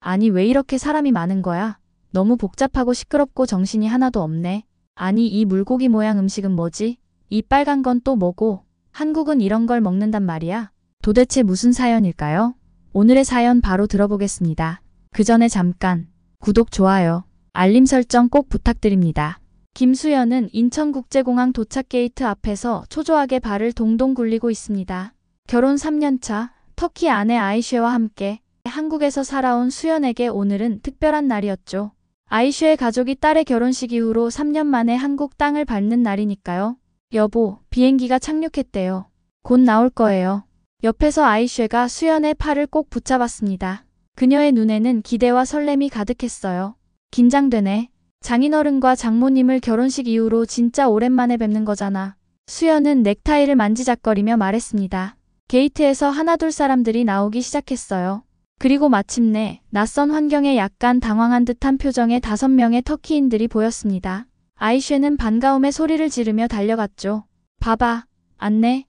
아니 왜 이렇게 사람이 많은 거야? 너무 복잡하고 시끄럽고 정신이 하나도 없네. 아니 이 물고기 모양 음식은 뭐지? 이 빨간 건 또 뭐고? 한국은 이런 걸 먹는단 말이야? 도대체 무슨 사연일까요? 오늘의 사연 바로 들어보겠습니다. 그 전에 잠깐 구독, 좋아요, 알림 설정 꼭 부탁드립니다. 김수연은 인천국제공항 도착 게이트 앞에서 초조하게 발을 동동 굴리고 있습니다. 결혼 3년차 터키 아내 아이쉐와 함께 한국에서 살아온 수연에게 오늘은 특별한 날이었죠. 아이쉐의 가족이 딸의 결혼식 이후로 3년 만에 한국 땅을 밟는 날이니까요. 여보, 비행기가 착륙했대요. 곧 나올 거예요. 옆에서 아이쉐가 수연의 팔을 꼭 붙잡았습니다. 그녀의 눈에는 기대와 설렘이 가득했어요. 긴장되네. 장인어른과 장모님을 결혼식 이후로 진짜 오랜만에 뵙는 거잖아. 수연은 넥타이를 만지작거리며 말했습니다. 게이트에서 하나둘 사람들이 나오기 시작했어요. 그리고 마침내 낯선 환경에 약간 당황한 듯한 표정의 5명의 터키인들이 보였습니다. 아이쉐는 반가움에 소리를 지르며 달려갔죠. 봐봐, 안내.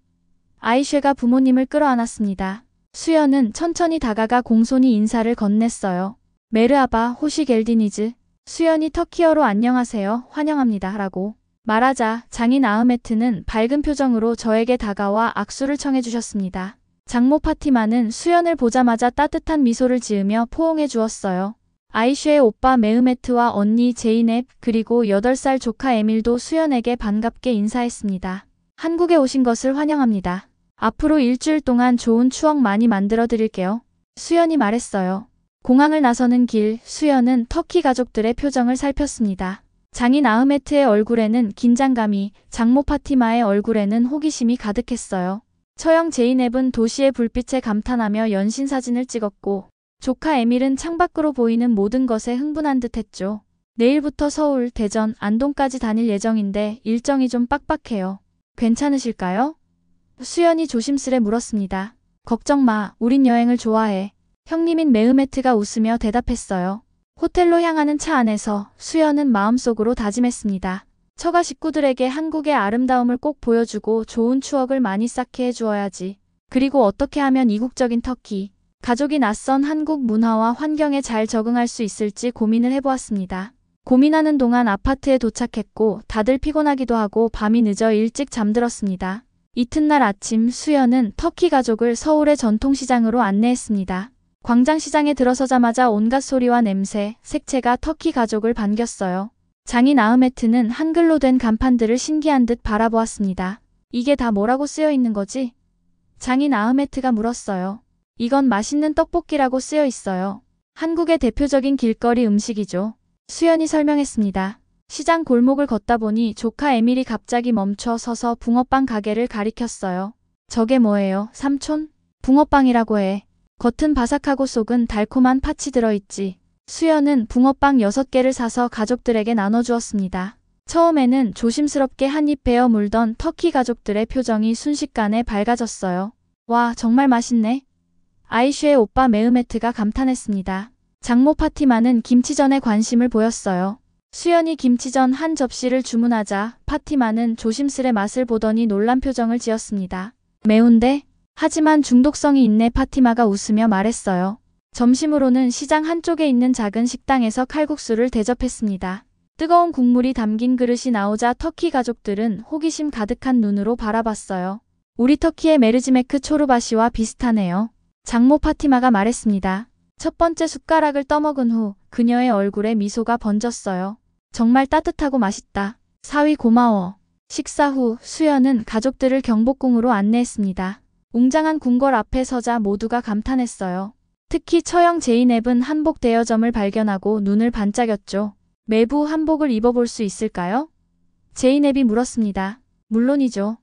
아이쉐가 부모님을 끌어안았습니다. 수연은 천천히 다가가 공손히 인사를 건넸어요. 메르하바 호시 겔디니즈. 수연이 터키어로 안녕하세요, 환영합니다 라고 말하자 장인 아흐메트는 밝은 표정으로 저에게 다가와 악수를 청해 주셨습니다. 장모 파티마는 수연을 보자마자 따뜻한 미소를 지으며 포옹해 주었어요. 아이쉐의 오빠 메흐메트와 언니 제이넵 그리고 8살 조카 에밀도 수연에게 반갑게 인사했습니다. 한국에 오신 것을 환영합니다. 앞으로 일주일 동안 좋은 추억 많이 만들어 드릴게요. 수연이 말했어요. 공항을 나서는 길, 수연은 터키 가족들의 표정을 살폈습니다. 장인 아흐메트의 얼굴에는 긴장감이, 장모 파티마의 얼굴에는 호기심이 가득했어요. 처형 제이넵은 도시의 불빛에 감탄하며 연신사진을 찍었고 조카 에밀은 창밖으로 보이는 모든 것에 흥분한 듯 했죠. 내일부터 서울, 대전, 안동까지 다닐 예정인데 일정이 좀 빡빡해요. 괜찮으실까요? 수연이 조심스레 물었습니다. 걱정 마, 우린 여행을 좋아해. 형님인 메흐메트가 웃으며 대답했어요. 호텔로 향하는 차 안에서 수연은 마음속으로 다짐했습니다. 처가 식구들에게 한국의 아름다움을 꼭 보여주고 좋은 추억을 많이 쌓게 해주어야지. 그리고 어떻게 하면 이국적인 터키, 가족이 낯선 한국 문화와 환경에 잘 적응할 수 있을지 고민을 해보았습니다. 고민하는 동안 아파트에 도착했고 다들 피곤하기도 하고 밤이 늦어 일찍 잠들었습니다. 이튿날 아침 수연은 터키 가족을 서울의 전통시장으로 안내했습니다. 광장시장에 들어서자마자 온갖 소리와 냄새, 색채가 터키 가족을 반겼어요. 장인 아흐메트는 한글로 된 간판들을 신기한 듯 바라보았습니다. 이게 다 뭐라고 쓰여 있는 거지? 장인 아흐메트가 물었어요. 이건 맛있는 떡볶이라고 쓰여 있어요. 한국의 대표적인 길거리 음식이죠. 수연이 설명했습니다. 시장 골목을 걷다 보니 조카 에밀이 갑자기 멈춰 서서 붕어빵 가게를 가리켰어요. 저게 뭐예요, 삼촌? 붕어빵이라고 해. 겉은 바삭하고 속은 달콤한 팥이 들어있지. 수연은 붕어빵 6개를 사서 가족들에게 나눠주었습니다. 처음에는 조심스럽게 한 입 베어 물던 터키 가족들의 표정이 순식간에 밝아졌어요. 와, 정말 맛있네. 아이쉐의 오빠 메흐메트가 감탄했습니다. 장모 파티마는 김치전에 관심을 보였어요. 수연이 김치전 한 접시를 주문하자 파티마는 조심스레 맛을 보더니 놀란 표정을 지었습니다. 매운데? 하지만 중독성이 있네. 파티마가 웃으며 말했어요. 점심으로는 시장 한쪽에 있는 작은 식당에서 칼국수를 대접했습니다. 뜨거운 국물이 담긴 그릇이 나오자 터키 가족들은 호기심 가득한 눈으로 바라봤어요. 우리 터키의 메르지메크 초르바시와 비슷하네요. 장모 파티마가 말했습니다. 첫 번째 숟가락을 떠먹은 후 그녀의 얼굴에 미소가 번졌어요. 정말 따뜻하고 맛있다. 사위 고마워. 식사 후 수연은 가족들을 경복궁으로 안내했습니다. 웅장한 궁궐 앞에 서자 모두가 감탄했어요. 특히 처형 제이넵은 한복 대여점을 발견하고 눈을 반짝였죠. 매부 한복을 입어볼 수 있을까요? 제이넵이 물었습니다. 물론이죠.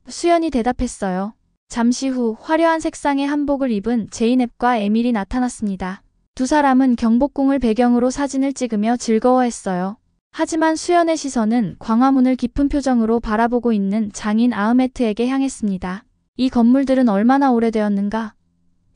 수연이 대답했어요. 잠시 후 화려한 색상의 한복을 입은 제이넵과 에밀이 나타났습니다. 두 사람은 경복궁을 배경으로 사진을 찍으며 즐거워했어요. 하지만 수연의 시선은 광화문을 깊은 표정으로 바라보고 있는 장인 아흐메트에게 향했습니다. 이 건물들은 얼마나 오래되었는가?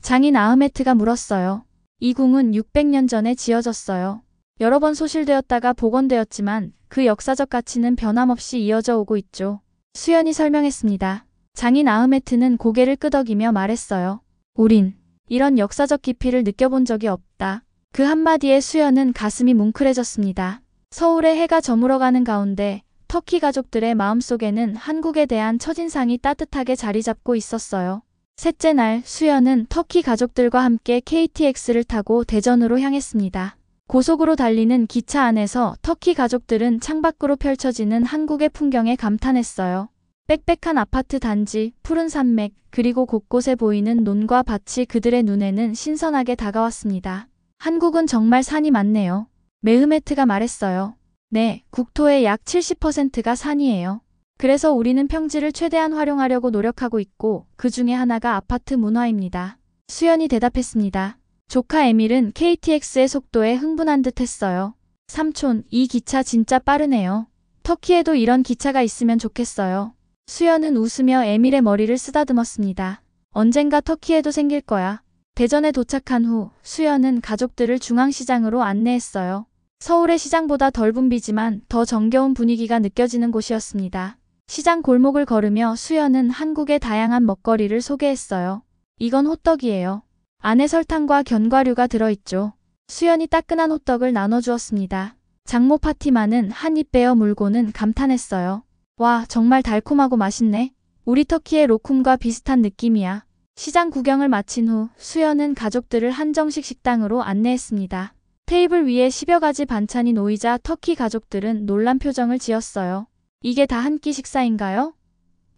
장인 아흐메트가 물었어요. 이 궁은 600년 전에 지어졌어요. 여러 번 소실되었다가 복원되었지만 그 역사적 가치는 변함없이 이어져 오고 있죠. 수연이 설명했습니다. 장인 아흐메트는 고개를 끄덕이며 말했어요. 우린 이런 역사적 깊이를 느껴본 적이 없다. 그 한마디에 수연은 가슴이 뭉클해졌습니다. 서울의 해가 저물어가는 가운데 터키 가족들의 마음속에는 한국에 대한 첫인상이 따뜻하게 자리 잡고 있었어요. 셋째 날 수연은 터키 가족들과 함께 KTX를 타고 대전으로 향했습니다. 고속으로 달리는 기차 안에서 터키 가족들은 창밖으로 펼쳐지는 한국의 풍경에 감탄했어요. 빽빽한 아파트 단지, 푸른 산맥, 그리고 곳곳에 보이는 논과 밭이 그들의 눈에는 신선하게 다가왔습니다. 한국은 정말 산이 많네요. 메흐메트가 말했어요. 네, 국토의 약 70%가 산이에요. 그래서 우리는 평지를 최대한 활용하려고 노력하고 있고 그 중에 하나가 아파트 문화입니다. 수연이 대답했습니다. 조카 에밀은 KTX의 속도에 흥분한 듯 했어요. 삼촌, 이 기차 진짜 빠르네요. 터키에도 이런 기차가 있으면 좋겠어요. 수연은 웃으며 에밀의 머리를 쓰다듬었습니다. 언젠가 터키에도 생길 거야. 대전에 도착한 후 수연은 가족들을 중앙시장으로 안내했어요. 서울의 시장보다 덜 붐비지만 더 정겨운 분위기가 느껴지는 곳이었습니다. 시장 골목을 걸으며 수연은 한국의 다양한 먹거리를 소개했어요. 이건 호떡이에요. 안에 설탕과 견과류가 들어있죠. 수연이 따끈한 호떡을 나눠주었습니다. 장모 파티마는 한 입 베어 물고는 감탄했어요. 와, 정말 달콤하고 맛있네. 우리 터키의 로쿰과 비슷한 느낌이야. 시장 구경을 마친 후 수연은 가족들을 한정식 식당으로 안내했습니다. 테이블 위에 10여 가지 반찬이 놓이자 터키 가족들은 놀란 표정을 지었어요. 이게 다 한 끼 식사인가요?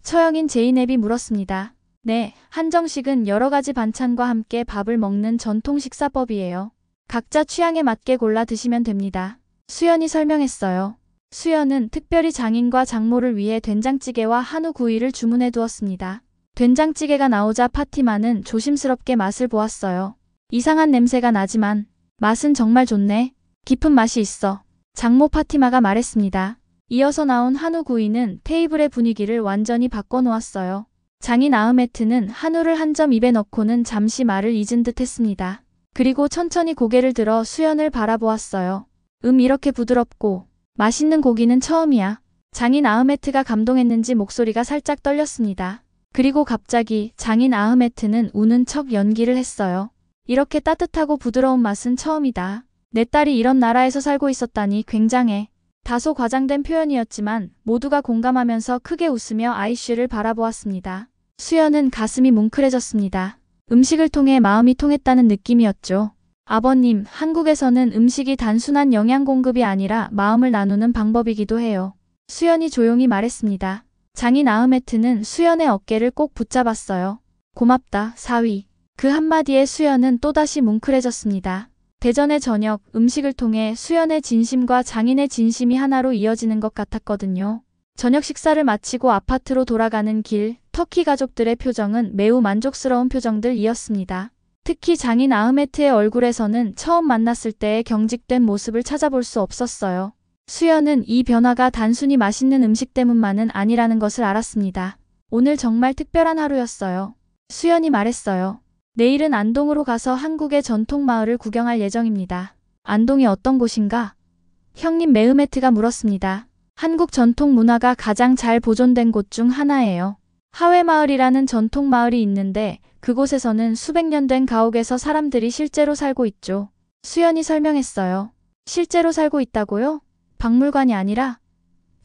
처형인 제이넵이 물었습니다. 네, 한정식은 여러 가지 반찬과 함께 밥을 먹는 전통 식사법이에요. 각자 취향에 맞게 골라 드시면 됩니다. 수연이 설명했어요. 수연은 특별히 장인과 장모를 위해 된장찌개와 한우 구이를 주문해 두었습니다. 된장찌개가 나오자 파티마는 조심스럽게 맛을 보았어요. 이상한 냄새가 나지만 맛은 정말 좋네. 깊은 맛이 있어. 장모 파티마가 말했습니다. 이어서 나온 한우 구이는 테이블의 분위기를 완전히 바꿔놓았어요. 장인 아흐메트는 한우를 한 점 입에 넣고는 잠시 말을 잊은 듯 했습니다. 그리고 천천히 고개를 들어 수연을 바라보았어요. 이렇게 부드럽고 맛있는 고기는 처음이야. 장인 아흐메트가 감동했는지 목소리가 살짝 떨렸습니다. 그리고 갑자기 장인 아흐메트는 우는 척 연기를 했어요. 이렇게 따뜻하고 부드러운 맛은 처음이다. 내 딸이 이런 나라에서 살고 있었다니 굉장해. 다소 과장된 표현이었지만 모두가 공감하면서 크게 웃으며 아이슈를 바라보았습니다. 수연은 가슴이 뭉클해졌습니다. 음식을 통해 마음이 통했다는 느낌이었죠. 아버님, 한국에서는 음식이 단순한 영양 공급이 아니라 마음을 나누는 방법이기도 해요. 수연이 조용히 말했습니다. 장인 아흐메트는 수연의 어깨를 꼭 붙잡았어요. 고맙다, 사위. 그 한마디에 수연은 또다시 뭉클해졌습니다. 대전의 저녁, 음식을 통해 수연의 진심과 장인의 진심이 하나로 이어지는 것 같았거든요. 저녁 식사를 마치고 아파트로 돌아가는 길, 터키 가족들의 표정은 매우 만족스러운 표정들이었습니다. 특히 장인 아흐메트의 얼굴에서는 처음 만났을 때의 경직된 모습을 찾아볼 수 없었어요. 수연은 이 변화가 단순히 맛있는 음식 때문만은 아니라는 것을 알았습니다. 오늘 정말 특별한 하루였어요. 수연이 말했어요. 내일은 안동으로 가서 한국의 전통 마을을 구경할 예정입니다. 안동이 어떤 곳인가? 형님 메흐메트가 물었습니다. 한국 전통 문화가 가장 잘 보존된 곳 중 하나예요. 하회마을이라는 전통 마을이 있는데 그곳에서는 수백 년 된 가옥에서 사람들이 실제로 살고 있죠. 수연이 설명했어요. 실제로 살고 있다고요? 박물관이 아니라?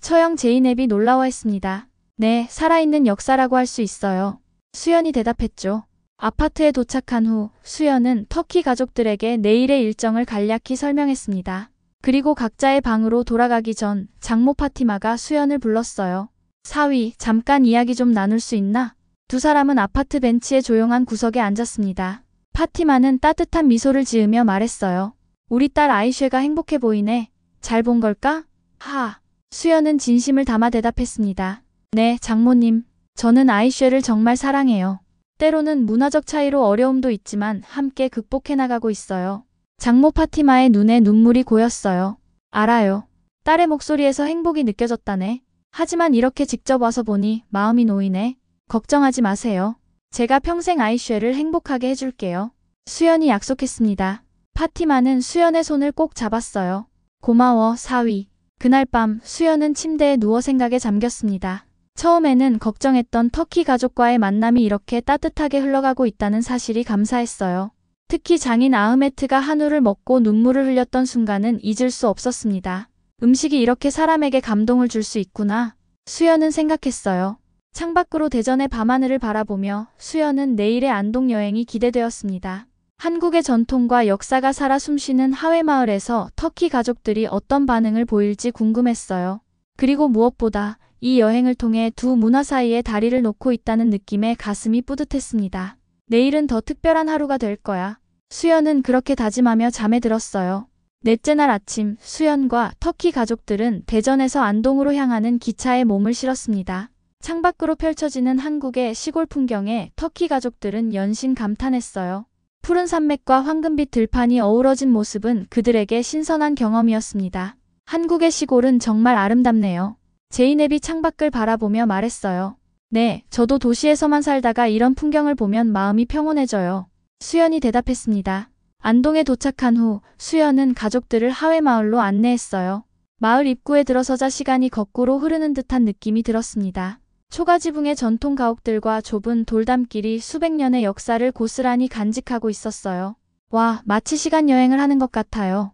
처형 제이넵이 놀라워했습니다. 네, 살아있는 역사라고 할 수 있어요. 수연이 대답했죠. 아파트에 도착한 후 수연은 터키 가족들에게 내일의 일정을 간략히 설명했습니다. 그리고 각자의 방으로 돌아가기 전 장모 파티마가 수연을 불렀어요. 사위, 잠깐 이야기 좀 나눌 수 있나? 두 사람은 아파트 벤치의 조용한 구석에 앉았습니다. 파티마는 따뜻한 미소를 지으며 말했어요. 우리 딸 아이쉐가 행복해 보이네. 잘 본 걸까? 하. 수연은 진심을 담아 대답했습니다. 네, 장모님. 저는 아이쉐를 정말 사랑해요. 때로는 문화적 차이로 어려움도 있지만 함께 극복해 나가고 있어요. 장모 파티마의 눈에 눈물이 고였어요. 알아요. 딸의 목소리에서 행복이 느껴졌다네. 하지만 이렇게 직접 와서 보니 마음이 놓이네. 걱정하지 마세요. 제가 평생 아이쉐를 행복하게 해줄게요. 수연이 약속했습니다. 파티마는 수연의 손을 꼭 잡았어요. 고마워, 사위. 그날 밤 수연은 침대에 누워 생각에 잠겼습니다. 처음에는 걱정했던 터키 가족과의 만남이 이렇게 따뜻하게 흘러가고 있다는 사실이 감사했어요. 특히 장인 아흐메트가 한우를 먹고 눈물을 흘렸던 순간은 잊을 수 없었습니다. 음식이 이렇게 사람에게 감동을 줄 수 있구나. 수연은 생각했어요. 창밖으로 대전의 밤하늘을 바라보며 수연은 내일의 안동 여행이 기대되었습니다. 한국의 전통과 역사가 살아 숨쉬는 하회마을에서 터키 가족들이 어떤 반응을 보일지 궁금했어요. 그리고 무엇보다 이 여행을 통해 두 문화 사이에 다리를 놓고 있다는 느낌에 가슴이 뿌듯했습니다. 내일은 더 특별한 하루가 될 거야. 수연은 그렇게 다짐하며 잠에 들었어요. 넷째 날 아침, 수연과 터키 가족들은 대전에서 안동으로 향하는 기차에 몸을 실었습니다. 창밖으로 펼쳐지는 한국의 시골 풍경에 터키 가족들은 연신 감탄했어요. 푸른 산맥과 황금빛 들판이 어우러진 모습은 그들에게 신선한 경험이었습니다. 한국의 시골은 정말 아름답네요. 제이넵이 창밖을 바라보며 말했어요. 네, 저도 도시에서만 살다가 이런 풍경을 보면 마음이 평온해져요. 수연이 대답했습니다. 안동에 도착한 후 수연은 가족들을 하회마을로 안내했어요. 마을 입구에 들어서자 시간이 거꾸로 흐르는 듯한 느낌이 들었습니다. 초가지붕의 전통 가옥들과 좁은 돌담길이 수백 년의 역사를 고스란히 간직하고 있었어요. 와, 마치 시간 여행을 하는 것 같아요.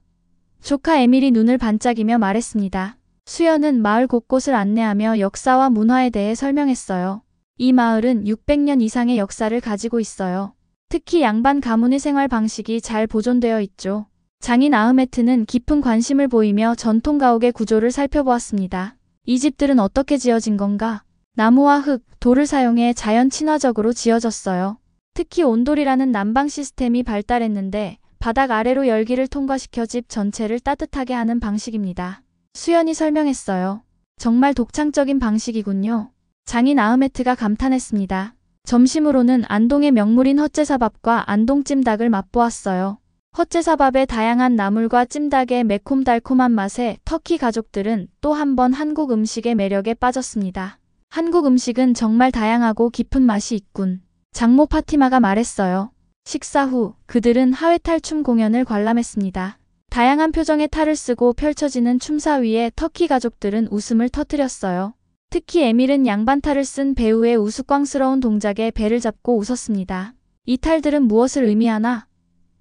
조카 에밀이 눈을 반짝이며 말했습니다. 수연은 마을 곳곳을 안내하며 역사와 문화에 대해 설명했어요. 이 마을은 600년 이상의 역사를 가지고 있어요. 특히 양반 가문의 생활 방식이 잘 보존되어 있죠. 장인 아흐메트는 깊은 관심을 보이며 전통 가옥의 구조를 살펴보았습니다. 이 집들은 어떻게 지어진 건가? 나무와 흙, 돌을 사용해 자연 친화적으로 지어졌어요. 특히 온돌이라는 난방 시스템이 발달했는데 바닥 아래로 열기를 통과시켜 집 전체를 따뜻하게 하는 방식입니다. 수연이 설명했어요. 정말 독창적인 방식이군요. 장인 아흐메트가 감탄했습니다. 점심으로는 안동의 명물인 헛제사밥과 안동찜닭을 맛보았어요. 헛제사밥의 다양한 나물과 찜닭의 매콤달콤한 맛에 터키 가족들은 또 한 번 한국 음식의 매력에 빠졌습니다. 한국 음식은 정말 다양하고 깊은 맛이 있군. 장모 파티마가 말했어요. 식사 후 그들은 하회탈춤 공연을 관람했습니다. 다양한 표정의 탈을 쓰고 펼쳐지는 춤사 위에 터키 가족들은 웃음을 터뜨렸어요. 특히 에밀은 양반탈을 쓴 배우의 우스꽝스러운 동작에 배를 잡고 웃었습니다. 이 탈들은 무엇을 의미하나?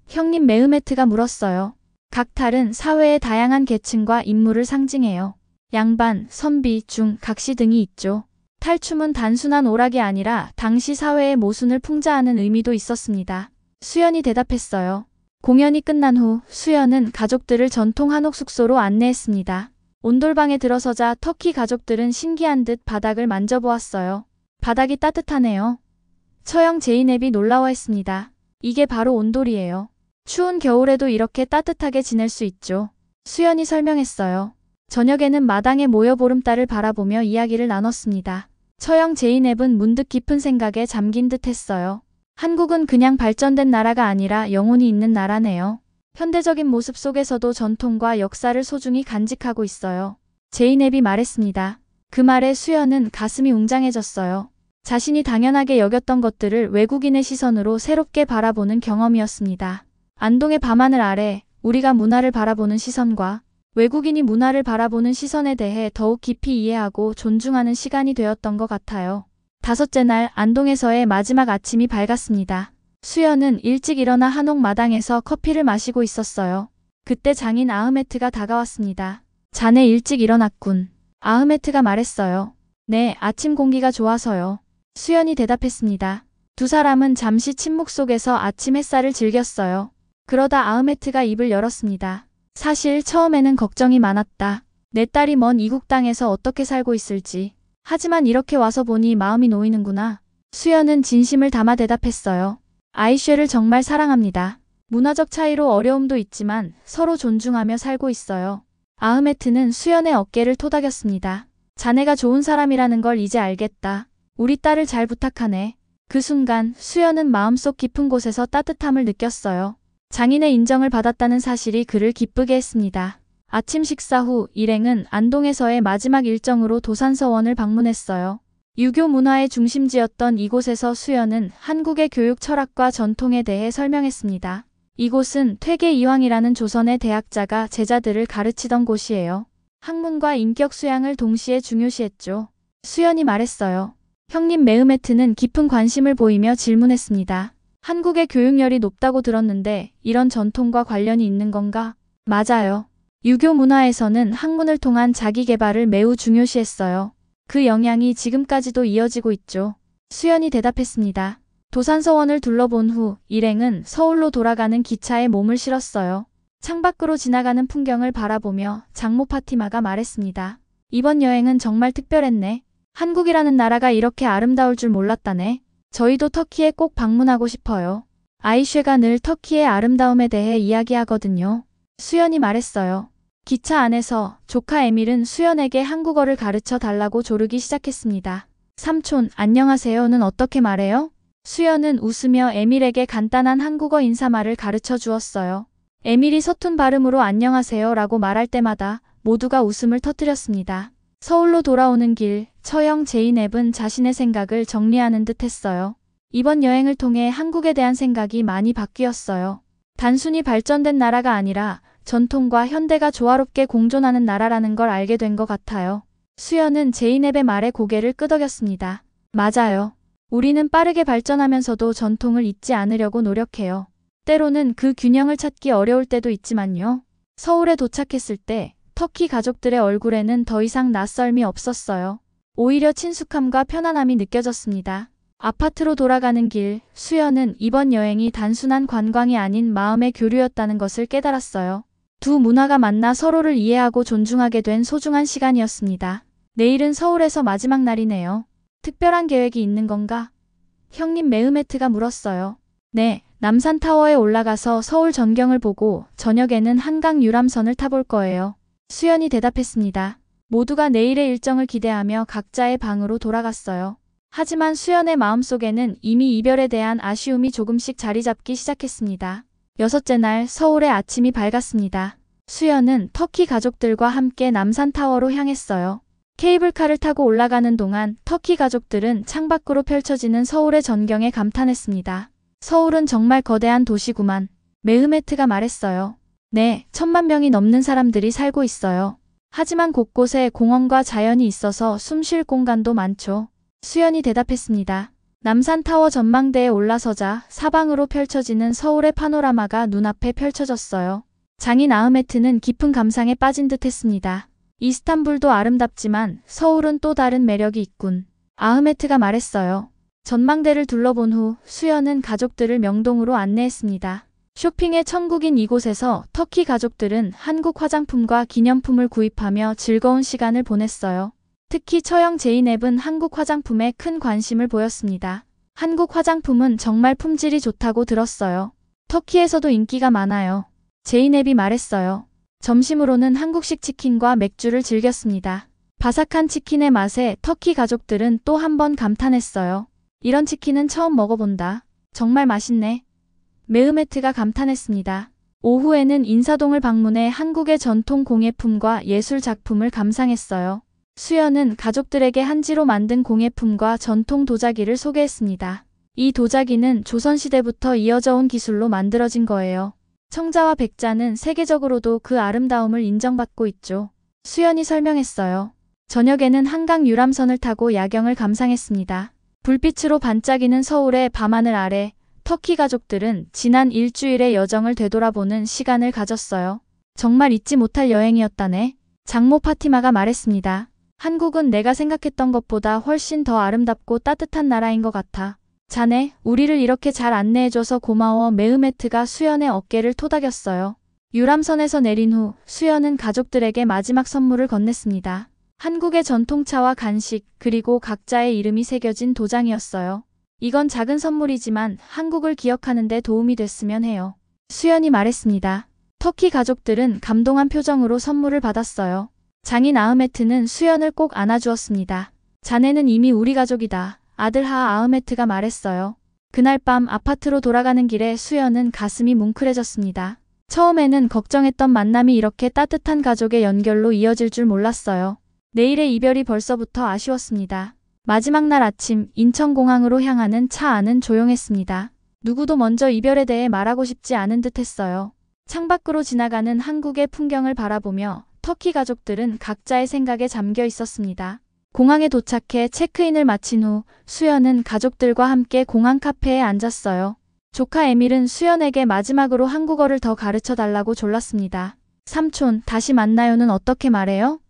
형님 메흐메트가 물었어요. 각 탈은 사회의 다양한 계층과 인물을 상징해요. 양반, 선비, 중, 각시 등이 있죠. 탈춤은 단순한 오락이 아니라 당시 사회의 모순을 풍자하는 의미도 있었습니다. 수연이 대답했어요. 공연이 끝난 후 수연은 가족들을 전통 한옥 숙소로 안내했습니다. 온돌방에 들어서자 터키 가족들은 신기한 듯 바닥을 만져보았어요. 바닥이 따뜻하네요. 처형 제이넵이 놀라워했습니다. 이게 바로 온돌이에요. 추운 겨울에도 이렇게 따뜻하게 지낼 수 있죠. 수연이 설명했어요. 저녁에는 마당에 모여 보름달을 바라보며 이야기를 나눴습니다. 처형 제이넵은 문득 깊은 생각에 잠긴 듯 했어요. 한국은 그냥 발전된 나라가 아니라 영혼이 있는 나라네요. 현대적인 모습 속에서도 전통과 역사를 소중히 간직하고 있어요. 제이넵이 말했습니다. 그 말에 수연은 가슴이 웅장해졌어요. 자신이 당연하게 여겼던 것들을 외국인의 시선으로 새롭게 바라보는 경험이었습니다. 안동의 밤하늘 아래 우리가 문화를 바라보는 시선과 외국인이 문화를 바라보는 시선에 대해 더욱 깊이 이해하고 존중하는 시간이 되었던 것 같아요. 다섯째 날 안동에서의 마지막 아침이 밝았습니다. 수연은 일찍 일어나 한옥 마당에서 커피를 마시고 있었어요. 그때 장인 아흐메트가 다가왔습니다. 자네 일찍 일어났군. 아흐메트가 말했어요. 네, 아침 공기가 좋아서요. 수연이 대답했습니다. 두 사람은 잠시 침묵 속에서 아침 햇살을 즐겼어요. 그러다 아흐메트가 입을 열었습니다. 사실 처음에는 걱정이 많았다. 내 딸이 먼 이국 땅에서 어떻게 살고 있을지. 하지만 이렇게 와서 보니 마음이 놓이는구나. 수연은 진심을 담아 대답했어요. 아이쉐를 정말 사랑합니다. 문화적 차이로 어려움도 있지만 서로 존중하며 살고 있어요. 아흐메트는 수연의 어깨를 토닥였습니다. 자네가 좋은 사람이라는 걸 이제 알겠다. 우리 딸을 잘 부탁하네. 그 순간 수연은 마음속 깊은 곳에서 따뜻함을 느꼈어요. 장인의 인정을 받았다는 사실이 그를 기쁘게 했습니다. 아침 식사 후 일행은 안동에서의 마지막 일정으로 도산서원을 방문했어요. 유교 문화의 중심지였던 이곳에서 수연은 한국의 교육 철학과 전통에 대해 설명했습니다. 이곳은 퇴계이황이라는 조선의 대학자가 제자들을 가르치던 곳이에요. 학문과 인격 수양을 동시에 중요시했죠. 수연이 말했어요. 형님 메흐메트는 깊은 관심을 보이며 질문했습니다. 한국의 교육열이 높다고 들었는데 이런 전통과 관련이 있는 건가? 맞아요. 유교 문화에서는 학문을 통한 자기 개발을 매우 중요시했어요. 그 영향이 지금까지도 이어지고 있죠. 수연이 대답했습니다. 도산서원을 둘러본 후 일행은 서울로 돌아가는 기차에 몸을 실었어요. 창밖으로 지나가는 풍경을 바라보며 장모 파티마가 말했습니다. 이번 여행은 정말 특별했네. 한국이라는 나라가 이렇게 아름다울 줄 몰랐다네. 저희도 터키에 꼭 방문하고 싶어요. 아이쉐가 늘 터키의 아름다움에 대해 이야기하거든요. 수연이 말했어요. 기차 안에서 조카 에밀은 수연에게 한국어를 가르쳐 달라고 조르기 시작했습니다. 삼촌, 안녕하세요는 어떻게 말해요? 수연은 웃으며 에밀에게 간단한 한국어 인사말을 가르쳐 주었어요. 에밀이 서툰 발음으로 안녕하세요라고 말할 때마다 모두가 웃음을 터뜨렸습니다. 서울로 돌아오는 길, 처형 제이넵은 자신의 생각을 정리하는 듯 했어요. 이번 여행을 통해 한국에 대한 생각이 많이 바뀌었어요. 단순히 발전된 나라가 아니라 전통과 현대가 조화롭게 공존하는 나라라는 걸 알게 된 것 같아요. 수연은 제이넵의 말에 고개를 끄덕였습니다. 맞아요. 우리는 빠르게 발전하면서도 전통을 잊지 않으려고 노력해요. 때로는 그 균형을 찾기 어려울 때도 있지만요. 서울에 도착했을 때 터키 가족들의 얼굴에는 더 이상 낯설미 없었어요. 오히려 친숙함과 편안함이 느껴졌습니다. 아파트로 돌아가는 길, 수연은 이번 여행이 단순한 관광이 아닌 마음의 교류였다는 것을 깨달았어요. 두 문화가 만나 서로를 이해하고 존중하게 된 소중한 시간이었습니다. 내일은 서울에서 마지막 날이네요. 특별한 계획이 있는 건가? 형님 메흐메트가 물었어요. 네, 남산타워에 올라가서 서울 전경을 보고 저녁에는 한강 유람선을 타볼 거예요. 수연이 대답했습니다. 모두가 내일의 일정을 기대하며 각자의 방으로 돌아갔어요. 하지만 수연의 마음속에는 이미 이별에 대한 아쉬움이 조금씩 자리 잡기 시작했습니다. 여섯째 날 서울의 아침이 밝았습니다. 수연은 터키 가족들과 함께 남산타워로 향했어요. 케이블카를 타고 올라가는 동안 터키 가족들은 창밖으로 펼쳐지는 서울의 전경에 감탄했습니다. 서울은 정말 거대한 도시구만. 메흐메트가 말했어요. 네, 1000만 명이 넘는 사람들이 살고 있어요. 하지만 곳곳에 공원과 자연이 있어서 숨 쉴 공간도 많죠. 수연이 대답했습니다. 남산타워 전망대에 올라서자 사방으로 펼쳐지는 서울의 파노라마가 눈앞에 펼쳐졌어요. 장인 아흐메트는 깊은 감상에 빠진 듯 했습니다. 이스탄불도 아름답지만 서울은 또 다른 매력이 있군. 아흐메트가 말했어요. 전망대를 둘러본 후 수연은 가족들을 명동으로 안내했습니다. 쇼핑의 천국인 이곳에서 터키 가족들은 한국 화장품과 기념품을 구입하며 즐거운 시간을 보냈어요. 특히 처형 제이넵은 한국 화장품에 큰 관심을 보였습니다. 한국 화장품은 정말 품질이 좋다고 들었어요. 터키에서도 인기가 많아요. 제이넵이 말했어요. 점심으로는 한국식 치킨과 맥주를 즐겼습니다. 바삭한 치킨의 맛에 터키 가족들은 또 한 번 감탄했어요. 이런 치킨은 처음 먹어본다. 정말 맛있네. 메흐메트가 감탄했습니다. 오후에는 인사동을 방문해 한국의 전통 공예품과 예술 작품을 감상했어요. 수연은 가족들에게 한지로 만든 공예품과 전통 도자기를 소개했습니다. 이 도자기는 조선시대부터 이어져 온 기술로 만들어진 거예요. 청자와 백자는 세계적으로도 그 아름다움을 인정받고 있죠. 수연이 설명했어요. 저녁에는 한강 유람선을 타고 야경을 감상했습니다. 불빛으로 반짝이는 서울의 밤하늘 아래 터키 가족들은 지난 일주일의 여정을 되돌아보는 시간을 가졌어요. 정말 잊지 못할 여행이었다네. 장모 파티마가 말했습니다. 한국은 내가 생각했던 것보다 훨씬 더 아름답고 따뜻한 나라인 것 같아. 자네, 우리를 이렇게 잘 안내해줘서 고마워. 메흐메트가 수연의 어깨를 토닥였어요. 유람선에서 내린 후 수연은 가족들에게 마지막 선물을 건넸습니다. 한국의 전통차와 간식, 그리고 각자의 이름이 새겨진 도장이었어요. 이건 작은 선물이지만 한국을 기억하는 데 도움이 됐으면 해요. 수연이 말했습니다. 터키 가족들은 감동한 표정으로 선물을 받았어요. 장인 아흐메트는 수연을 꼭 안아주었습니다. 자네는 이미 우리 가족이다. 아들 아흐메트가 말했어요. 그날 밤 아파트로 돌아가는 길에 수연은 가슴이 뭉클해졌습니다. 처음에는 걱정했던 만남이 이렇게 따뜻한 가족의 연결로 이어질 줄 몰랐어요. 내일의 이별이 벌써부터 아쉬웠습니다. 마지막 날 아침 인천공항으로 향하는 차 안은 조용했습니다. 누구도 먼저 이별에 대해 말하고 싶지 않은 듯 했어요. 창밖으로 지나가는 한국의 풍경을 바라보며 터키 가족들은 각자의 생각에 잠겨 있었습니다. 공항에 도착해 체크인을 마친 후 수연은 가족들과 함께 공항 카페에 앉았어요. 조카 에밀은 수연에게 마지막으로 한국어를 더 가르쳐 달라고 졸랐습니다. 삼촌, 다시 만나요는 어떻게 말해요?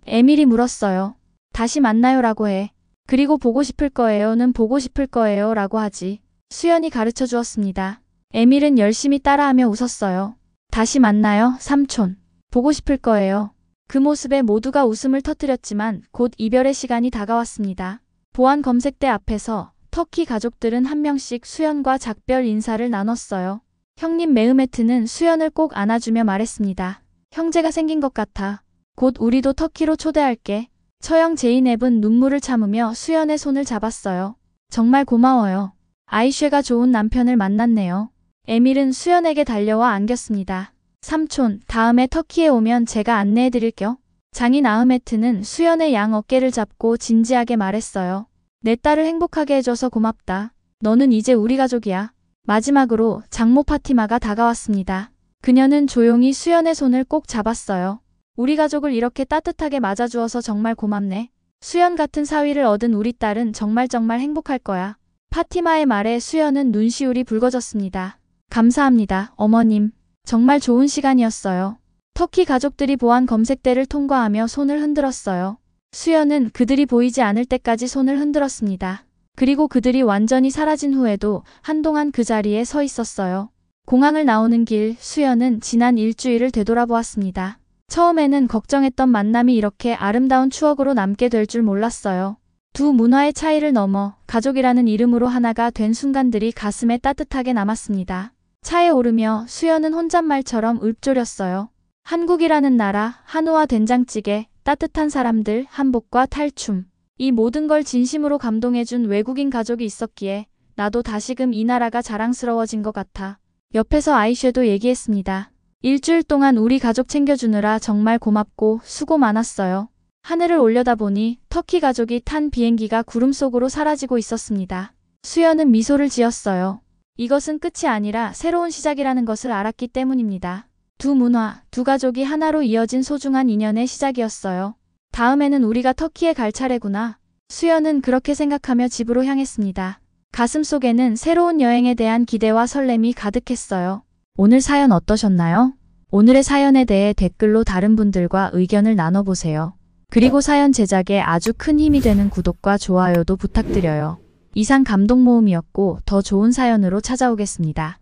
에밀이 물었어요. 다시 만나요라고 해. 그리고 보고 싶을 거예요는 보고 싶을 거예요 라고 하지. 수연이 가르쳐 주었습니다. 에밀은 열심히 따라하며 웃었어요. 다시 만나요, 삼촌. 보고 싶을 거예요. 그 모습에 모두가 웃음을 터뜨렸지만 곧 이별의 시간이 다가왔습니다. 보안 검색대 앞에서 터키 가족들은 한 명씩 수연과 작별 인사를 나눴어요. 형님 메흐메트는 수연을 꼭 안아주며 말했습니다. 형제가 생긴 것 같아. 곧 우리도 터키로 초대할게. 처형 제이넵은 눈물을 참으며 수연의 손을 잡았어요. 정말 고마워요. 아이쉐가 좋은 남편을 만났네요. 에밀은 수연에게 달려와 안겼습니다. 삼촌, 다음에 터키에 오면 제가 안내해드릴게요. 장인 아흐메트는 수연의 양 어깨를 잡고 진지하게 말했어요. 내 딸을 행복하게 해줘서 고맙다. 너는 이제 우리 가족이야. 마지막으로 장모 파티마가 다가왔습니다. 그녀는 조용히 수연의 손을 꼭 잡았어요. 우리 가족을 이렇게 따뜻하게 맞아주어서 정말 고맙네. 수연 같은 사위를 얻은 우리 딸은 정말 행복할 거야. 파티마의 말에 수연은 눈시울이 붉어졌습니다. 감사합니다, 어머님. 정말 좋은 시간이었어요. 터키 가족들이 보안 검색대를 통과하며 손을 흔들었어요. 수연은 그들이 보이지 않을 때까지 손을 흔들었습니다. 그리고 그들이 완전히 사라진 후에도 한동안 그 자리에 서 있었어요. 공항을 나오는 길, 수연은 지난 일주일을 되돌아보았습니다. 처음에는 걱정했던 만남이 이렇게 아름다운 추억으로 남게 될 줄 몰랐어요. 두 문화의 차이를 넘어 가족이라는 이름으로 하나가 된 순간들이 가슴에 따뜻하게 남았습니다. 차에 오르며 수연은 혼잣말처럼 읊조렸어요. 한국이라는 나라, 한우와 된장찌개, 따뜻한 사람들, 한복과 탈춤. 이 모든 걸 진심으로 감동해준 외국인 가족이 있었기에 나도 다시금 이 나라가 자랑스러워진 것 같아. 옆에서 아이쉐도 얘기했습니다. 일주일 동안 우리 가족 챙겨주느라 정말 고맙고 수고 많았어요. 하늘을 올려다보니 터키 가족이 탄 비행기가 구름 속으로 사라지고 있었습니다. 수연은 미소를 지었어요. 이것은 끝이 아니라 새로운 시작이라는 것을 알았기 때문입니다. 두 문화, 두 가족이 하나로 이어진 소중한 인연의 시작이었어요. 다음에는 우리가 터키에 갈 차례구나. 수연은 그렇게 생각하며 집으로 향했습니다. 가슴속에는 새로운 여행에 대한 기대와 설렘이 가득했어요. 오늘 사연 어떠셨나요? 오늘의 사연에 대해 댓글로 다른 분들과 의견을 나눠보세요. 그리고 사연 제작에 아주 큰 힘이 되는 구독과 좋아요도 부탁드려요. 이상 감동 모음이었고 더 좋은 사연으로 찾아오겠습니다.